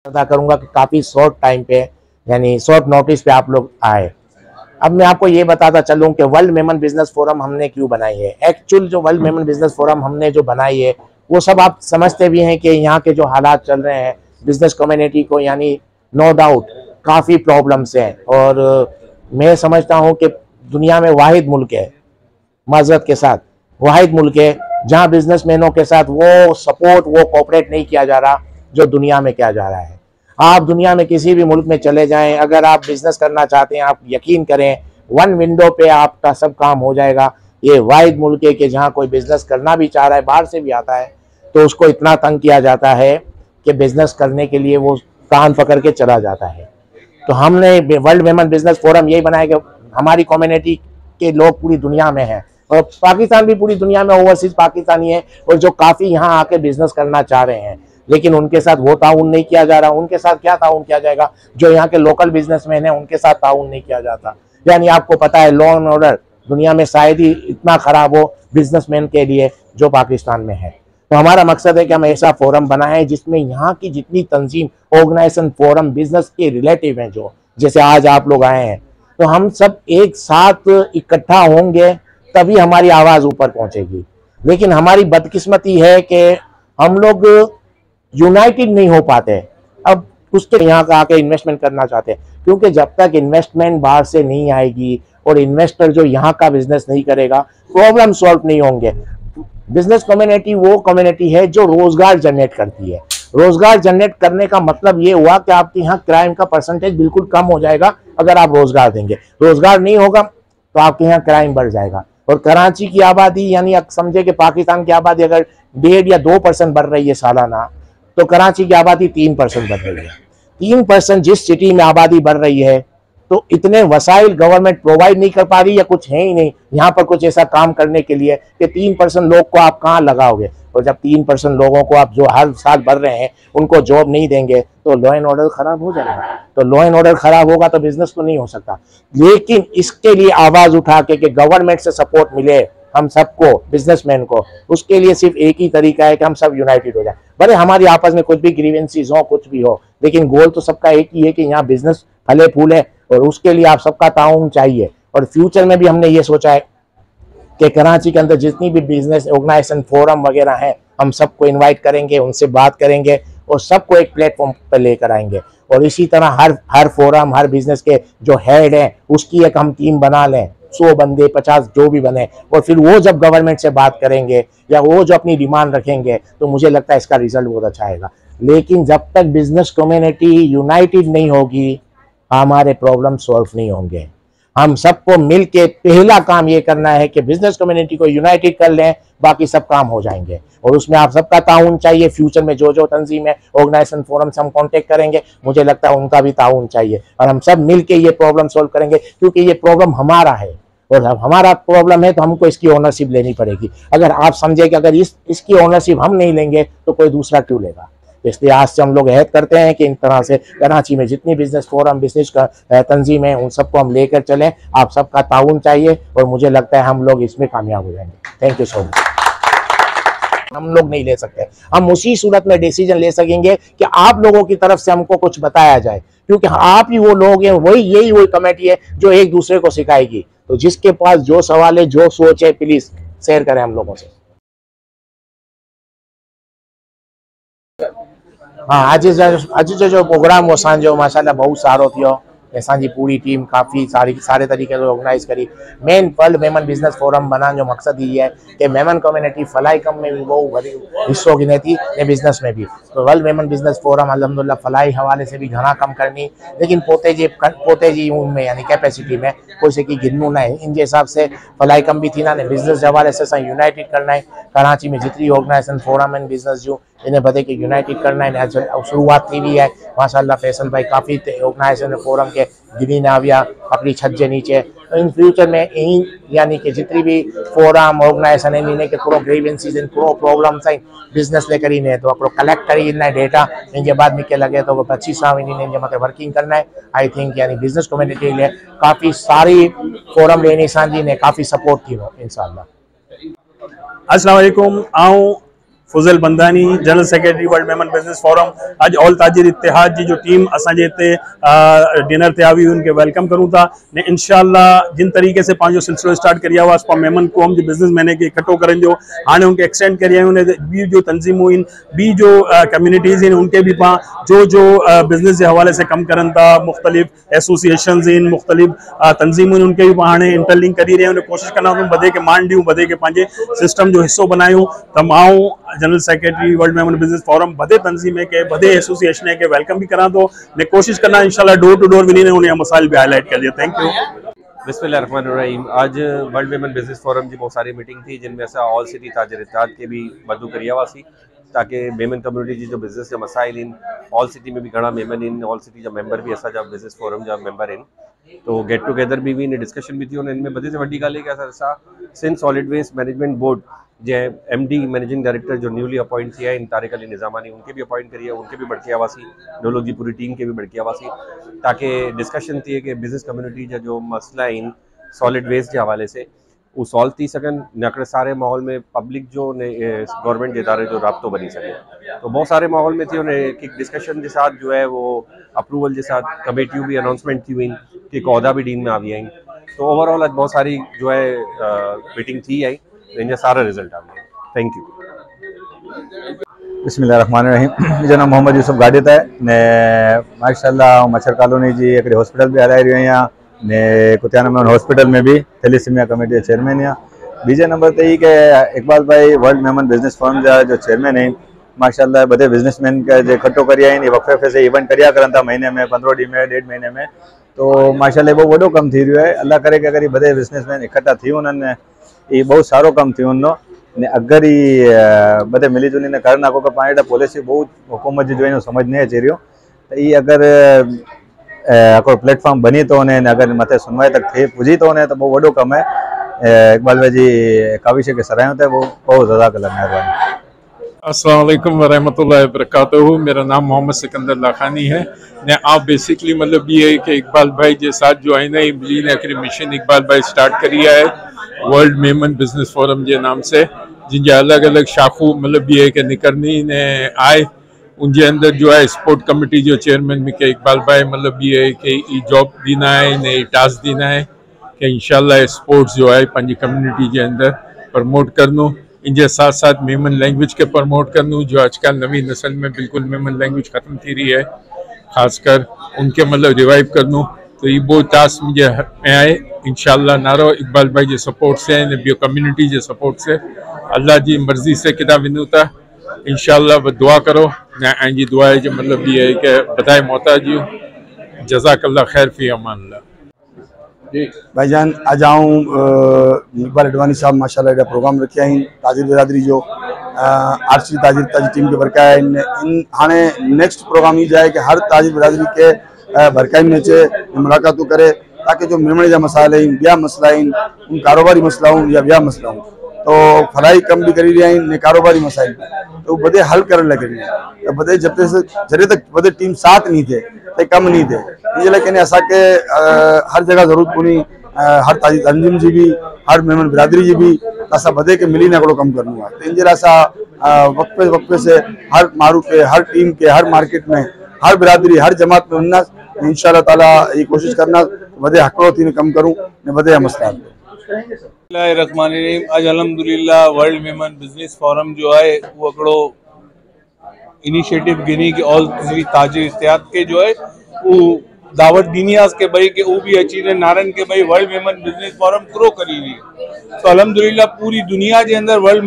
अदा करूंगा कि काफ़ी शॉर्ट टाइम पे यानी शॉर्ट नोटिस पे आप लोग आए। अब मैं आपको ये बताता चलूं कि वर्ल्ड मेमन बिजनेस फोरम हमने क्यों बनाई है। एक्चुअल जो वर्ल्ड मेमन बिजनेस फोरम हमने जो बनाई है वो सब आप समझते भी हैं कि यहाँ के जो हालात चल रहे हैं बिजनेस कम्युनिटी को, यानी नो डाउट काफ़ी प्रॉब्लम्स हैं। और मैं समझता हूँ कि दुनिया में वाहिद मुल्क है, माजरत के साथ वाहिद मुल्क है जहाँ बिजनेसमैनों के साथ वो सपोर्ट, वो कोऑपरेट नहीं किया जा रहा जो दुनिया में किया जा रहा है। आप दुनिया में किसी भी मुल्क में चले जाएं, अगर आप बिजनेस करना चाहते हैं, आप यकीन करें वन विंडो पे आपका सब काम हो जाएगा। ये वाहिद मुल्क है कि जहाँ कोई बिजनेस करना भी चाह रहा है, बाहर से भी आता है तो उसको इतना तंग किया जाता है कि बिजनेस करने के लिए वो कान पकड़ के चला जाता है। तो हमने वर्ल्ड मेमन बिजनेस फोरम यही बनाया कि हमारी कम्युनिटी के लोग पूरी दुनिया में हैं और पाकिस्तान भी पूरी दुनिया में ओवरसीज पाकिस्तानी है और जो काफ़ी यहाँ आके बिजनेस करना चाह रहे हैं, लेकिन उनके साथ वो ताउन नहीं किया जा रहा। उनके साथ क्या ताउन किया जाएगा, जो यहाँ के लोकल बिजनेसमैन हैं उनके साथ ताउन नहीं किया जाता। यानी आपको पता है लॉ एंड ऑर्डर दुनिया में शायद ही इतना खराब हो बिजनेसमैन के लिए जो पाकिस्तान में है। तो हमारा मकसद है कि हम ऐसा फोरम बनाएं जिसमें यहाँ की जितनी तंजीम, ऑर्गेनाइजेशन, फोरम, बिजनेस के रिलेटिव हैं, जो जैसे आज आप लोग आए हैं, तो हम सब एक साथ इकट्ठा होंगे तभी हमारी आवाज़ ऊपर पहुंचेगी। लेकिन हमारी बदकिस्मती है कि हम लोग यूनाइटेड नहीं हो पाते। अब उसके यहाँ का आके इन्वेस्टमेंट करना चाहते हैं, क्योंकि जब तक इन्वेस्टमेंट बाहर से नहीं आएगी और इन्वेस्टर जो यहाँ का बिजनेस नहीं करेगा, प्रॉब्लम सॉल्व नहीं होंगे। बिजनेस कम्युनिटी वो कम्युनिटी है जो रोजगार जनरेट करती है। रोजगार जनरेट करने का मतलब ये हुआ कि आपके यहाँ क्राइम का परसेंटेज बिल्कुल कम हो जाएगा अगर आप रोजगार देंगे। रोजगार नहीं होगा तो आपके यहाँ क्राइम बढ़ जाएगा। और कराची की आबादी, यानी समझे कि पाकिस्तान की आबादी अगर 1.5 या 2% बढ़ रही है सालाना, तो कराची की आबादी 3% बढ़ रही है। 3% जिस सिटी में आबादी बढ़ रही है, तो इतने वसाइल गवर्नमेंट प्रोवाइड नहीं कर पा रही, या कुछ है ही नहीं यहाँ पर कुछ ऐसा काम करने के लिए कि 3% लोग को आप कहाँ लगाओगे। और जब 3% लोगों को आप जो हर साल बढ़ रहे हैं उनको जॉब नहीं देंगे तो लॉ एंड ऑर्डर खराब हो जाएगा। तो लॉ एंड ऑर्डर खराब होगा तो बिजनेस तो नहीं हो सकता। लेकिन इसके लिए आवाज उठा के कि गवर्नमेंट से सपोर्ट मिले हम सबको, बिजनेसमैन को, उसके लिए सिर्फ एक ही तरीका है कि हम सब यूनाइटेड हो जाए। भले हमारी आपस में कुछ भी ग्रीवेंसीज हो, कुछ भी हो, लेकिन गोल तो सबका एक ही है कि यहाँ बिजनेस फले फूले, और उसके लिए आप सबका ताउन चाहिए। और फ्यूचर में भी हमने ये सोचा है कि कराची के अंदर जितनी भी बिजनेस ऑर्गेनाइजेशन, फोरम वगैरह हैं, हम सबको इनवाइट करेंगे, उनसे बात करेंगे और सबको एक प्लेटफॉर्म पर लेकर आएंगे। और इसी तरह हर फोरम, हर बिजनेस के जो हेड हैं उसकी एक हम टीम बना लें, 100 बंदे, 50 जो भी बने, और फिर वो जब गवर्नमेंट से बात करेंगे या वो जो अपनी डिमांड रखेंगे तो मुझे लगता है इसका रिजल्ट बहुत अच्छा आएगा। लेकिन जब तक बिजनेस कम्युनिटी यूनाइटेड नहीं होगी हमारे प्रॉब्लम सॉल्व नहीं होंगे। हम सबको मिल के पहला काम ये करना है कि बिजनेस कम्युनिटी को यूनाइटेड कर लें, बाकी सब काम हो जाएंगे। और उसमें आप सबका ताउन चाहिए। फ्यूचर में जो जो तंजीम है, ऑर्गेनाइजेशन, फोरम से हम कांटेक्ट करेंगे, मुझे लगता है उनका भी ताउन चाहिए और हम सब मिल के ये प्रॉब्लम सॉल्व करेंगे, क्योंकि ये प्रॉब्लम हमारा है और हमारा प्रॉब्लम है तो हमको इसकी ओनरशिप लेनी पड़ेगी। अगर आप समझे कि अगर इसकी ओनरशिप हम नहीं लेंगे तो कोई दूसरा क्यों लेगा। इसलिए आज से हम लोग अहद करते हैं कि इन तरह से कराची में जितनी बिजनेस फोरम, बिजनेस का तंजीम है, उन सबको हम लेकर चलें। आप सबका ताउन चाहिए और मुझे लगता है हम लोग इसमें कामयाब हो जाएंगे। Thank you so much. हम लोग नहीं ले सकते, हम उसी सूरत में डिसीजन ले सकेंगे कि आप लोगों की तरफ से हमको कुछ बताया जाए, क्योंकि आप ही वो लोग हैं, वही कमेटी है जो एक दूसरे को सिखाएगी। तो जिसके पास जो सवाल है, जो सोच है, प्लीज शेयर करें हम लोगों से। हाँ, आज जो प्रोग्राम वो असांजो माशाल्लाह बहुत सारो थियो। असांजी पूरी टीम काफ़ी सारे तरीक़े से ऑर्गेनाइज़ करी। Main world Memon business forum बनाने जो मकसद ये है कि मेमन कम्युनिटी फलाई कम में भी वो हिस्सो गिने थी ने बिजनेस में भी। तो वर्ल्ड मेमन बिजनेस फोरम अल्हम्दुलिल्लाह फलाई हवाले से भी घना कम करनी, लेकिन पोते जी उनमें यानी कैपेसिटी में कोई से की गिनू ना है। इन हिसाब से फलाई कम भी थी ना ने बिजनेस के हवाले से यूनाइटेड करना है। कराची में जितनी ऑर्गेनाइजेशन, फोरम एंड बिजनेस जो इन्हें बदे के यूनाइटेड करना है। शुरुआत थी भी है माशाल्लाह। फैसल भाई काफ़ी ऑर्गेनाइजेशन फोरम के गिनी ना आया अपनी छत के नीचे। तो इन फ्यूचर में यही यानी कि जितनी भी फोरम, ऑर्गेनाइजेशन है, इन्हें के पूरा ग्रीवेंसीज, इन पूरा प्रॉब्लम्स हैं बिजनेस लेकर इन्हें तो अपनो कलेक्ट करी इन डेटा, इनके बाद मिके लगे तो 25 साल इन्हें मत वर्किंग करना है। आई थिंक यानी बिजनेस कम्युनिटी लिए काफ़ी सारी फोरम लेनी सांजी ने काफ़ी सपोर्ट की हो इंशाल्लाह। अस्सलाम वालेकुम। आऊँ Fazal Bandani, general secretary world Memon business forum. अज ऑल ताजिर इत्तेहाद जी जो टीम असांजे हिते डिनर ते आई उनके वेलकम करूँ था ने इंशाअल्लाह जिन तरीके से पांचो सिलसिलो स्टार्ट करिया हुआ पां मेमन कौम के बिज़नेस मैन के इकट्ठो करन जो हाणे उनके एक्सटेंड करिया बी जो तंजीमूं इन बी जो कम्युनिटीज़ इन उनके भी पां जो बिज़नेस के हवाले से कम करन था, मुख्तलिफ एसोसिएशंस इन मुख्तलिफ तंजीमूं उनके भी हाणे इंटरलिंक करी रहे हैं। कोशिश करना बधे के मान ॾियूं, बधे के पंहिंजे सिस्टम जो हिस्सो बनायूं। त मां general secretary world Memon business forum बधे तंजीम के बधे एसोसिएशन के वेलकम भी करा तो ने कोशिश करना इंशाल्लाह डोर टू डोर वनी उन मसाइल भी हाईलाइट कर दिया। Thank you. बिस्मिल्लाहिर्रहमानिर्रहीम। आज वर्ल्ड मेमन बिज़नेस फोरम की बहुत सारी मीटिंग थी जिनमें असां ऑल सिटी ताजिर इत्तेहाद के भी मदू करिया हुआसीं ताकि मेमन कम्युनिटी जी जो बिज़नेस जा मसाइल इन ऑल सिटी में भी घना मेमन इन ऑल सिटी जा मेंबर भी असांजा बिज़नेस फोरम जा मेंबर इन तो गेट टुगेदर भी इन डिस्कशन भी थी और इनमें बधे से वड्डी ॻाल्हि है कि असां Sindh solid waste management board जे MD मैनेजिंग डायरेक्टर जो न्यूली अपॉइंट किया है इन तारिक अली निज़ामानी उनके भी अपॉइंट करिए, उनके भी बढ़किया हुआसी, लोग की पूरी टीम के भी बढ़किया हुआसी ताकि डिस्कशन थिए कि बिज़नेस कम्युनिटी जा जो मसला इन सॉलिड वेस्ट के हवाले से वो सॉल्व थी सकन न सारे माहौल में पब्लिक जो ने गवर्नमेंट के इदारे जो राब्तो बनी सके। तो बहुत सारे माहौल में थी उन्हें एक डिस्कशन के साथ जो है वो अप्रूवल के साथ कमेटियों भी अनाउंसमेंट थी हुई कि कौदा भी डीन में आ गई। तो ओवरऑल आज बहुत सारी जो है मीटिंग थी आई इन सारा रिजल्ट आ गया। Thank you. बिस्मिल्लाहिर्रहमानिर्रहीम। जो नाम मोहम्मद यूसुफ गाडित है ने माशाअल्लाह मच्छर कॉलोनी जी एक हॉस्पिटल भी हलाई रही आहियां ने कुतियाना में हॉस्पिटल में भी थैलेसीमिया कमेटी चेयरमैन है। बीजे नंबर ते ही के इकबाल भाई वर्ल्ड मेमन बिज़नेस फोरम जा जो चेयरमैन है माशाअल्लाह बड़े बिजनेसमैन के जो इकट्ठो करिया आहिनि वक़फ़े से इवेंट करिया करन था महीने में 15 ॾींहं में 1.5 महीने में। तो माशाअल्लाह बहुत वॾो कम थी रहियो है। अल्लाह करे कि अगर बड़े बिजनेसमैन इकट्ठा थी वञनि ये बहुत सारो कम थी वञो ने अगर ही बड़े मिली जुली ने करना को पाण एॾा पॉलिसी बहुत हुकूमत जी जो है समझ नहीं अची रहियो तो ये अगर कोई प्लेटफॉर्म बनी तो वने अगर मथे सुनवाई तक थे पुजी तो वने तो बहुत वॾो कम है। इकबाल भाई जी काविश के सराहूं थे वो बहुत ज़्यादा मेहरबानी। अस्सलाम वालेकुम वरहमतुल्लाहि वबरकातुहू। मेरा नाम मोहम्मद सिकंदर लाखानी है ने आप बेसिकली मतलब ये है कि इकबाल भाई के साथ जो है ना ब्लीन एक्री मिशन इकबाल भाई स्टार्ट करी है वर्ल्ड मेमन बिज़नेस फोरम के नाम से जिन अलग अलग शाखू मतलब ये है कि निकरनी ने आए उनके अंदर जो है स्पोर्ट कमेटी जो चेयरमैन में के इकबाल भाई मतलब ये है कि जॉब देना है ने टास्क देना है कि इंशाल्लाह स्पोर्ट्स जो है पंजी कम्युनिटी के अंदर प्रमोट करनो इनके साथ साथ मेमन लैंग्वेज के प्रमोट करनू जो आजकल नवी नस्ल में बिल्कुल मेमन लैंग्वेज ख़त्म थी रही है खासकर उनके मतलब रिवाइव करनू। तो ये बहुत टास्क मुझे में आए इंशाल्लाह नारो इकबाल भाई के सपोर्ट से बियो कम्युनिटी के सपोर्ट से अल्लाह की मर्जी से किता विनू था इंशाल्लाह वो दुआ करो न जी दुआ है जो मतलब ये है कि बताए मोहताज जज़ाकल्लाह खैर फी अमान अल्लाह। भाईजान आज आऊँ इकबाल अडवाणी साहब माशाल्लाह एडा प्रोग्राम रखिया आहिनि ताजिर बिरादरी जो RC ताजिर ताजी टीम के बरकाया इन हाणे नेक्स्ट प्रोग्राम ये जाए कि हर ताजिर बिरादरी के बरकाई में अचे मुलाकात करे ताकि जो मेमणे जा मसाइल आहिनि ॿिया मसला आहिनि उन कारोबारी मसला या ॿिया मसला तो फलाई कम भी करी रहिया आहिनि कारोबारी मसाइल तो बदे हल करण लगे तो बदे जॾहिं तक बदे टीम साथ नहीं थे तो कम नहीं थे ये लेकिन असांखे हर जगह ज़रूरत कोन्हे हर ताजी तंजीम जी भी हर मेमन बिरादरी जी भी असां बदे के मिली हिकिड़ो कम करनो है। तो इन जे लाइ असां वक़्फ़े से हर मारू के हर टीम के हर मार्केट में हर बिरादरी हर जमात में वञा इंशाअल्लाह ताला ये कोशिश करना बदे हकड़ो थी कम करूँ ने बदे मसला। बिस्मिल्लाहिर्रहमानिर्रहीम। आज अल्हम्दुलिल्लाह वर्ल्ड मेमन बिज़नेस फोरम जो है वो हिकिड़ो इनिशिएटिव गिनी कि ऑल ताजिर इत्तेहाद के जो है वो दावत दीनियास के भाई के वो भी अची रहे नारन के भाई world Memon business forum crow करी रही है। तो अल्हम्दुलिल्लाह पूरी दुनिया के अंदर वर्ल्ड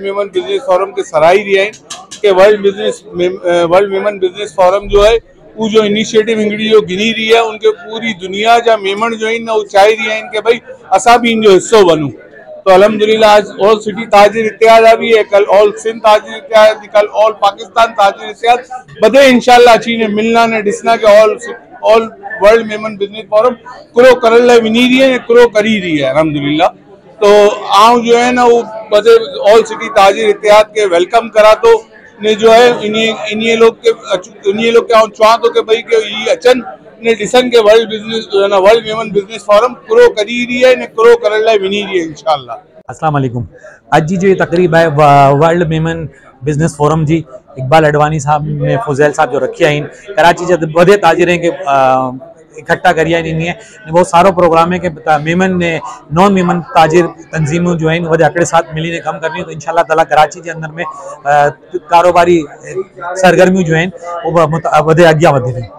मेमन बिज़नेस फोरम के सराही रही है कि वर्ल्ड मेमन बिज़नेस फोरम जो है वो जो इनिशिएटिव हिंगड़ी जो गिनी रही है उनके पूरी दुनिया जा मेमन जो है ना वो चाह रही है कि भाई असा भी इन जो हिस्सो बनूं। तो अल्हम्दुलिल्लाह आज ऑल सिटी ताजिर इत्तेहाद भी है, कल ऑल सिंध ताजिर इत्तेहाद, कल ऑल पाकिस्तान ताजिर इत्तेहाद बदे इंशाल्लाह अची ने मिलना ने डिसना के all world Memon business forum crow करल लाई विनी रही है क्रो करी रही है अल्हम्दुलिल्लाह। तो आऊँ जो है ना वो बदे ऑल सिटी ताजिर इत्तेहाद के वेलकम करा तो ने जो है इन्हीं लोग के आऊँ चाह तो के भाई के ये अचन ने डिसन के world Memon business forum crow करी रही है ने क्रो करल लाई विनी रही है इंशाल्लाह। अस्सलाम वालेकुम। अज जी जो ये तकरीब है वर्ल्ड मेमन बिजनेस फोरम जी इकबाल अडवाणी साहब ने फुजैल साहब जो रखी आइन कराची जो वधे ताजिरें के इकट्ठा करिया इन बहुत सारो प्रोग्राम है कि मेमन ने नॉन मेमन ताजिर तंजीमों जो हैं वधे आकड़े साथ मिली ने कम करनी तो इंशाल्लाह ताला कराची के अंदर में कारोबारी सरगर्मियों जो हैं वो वधे अग्या वधे।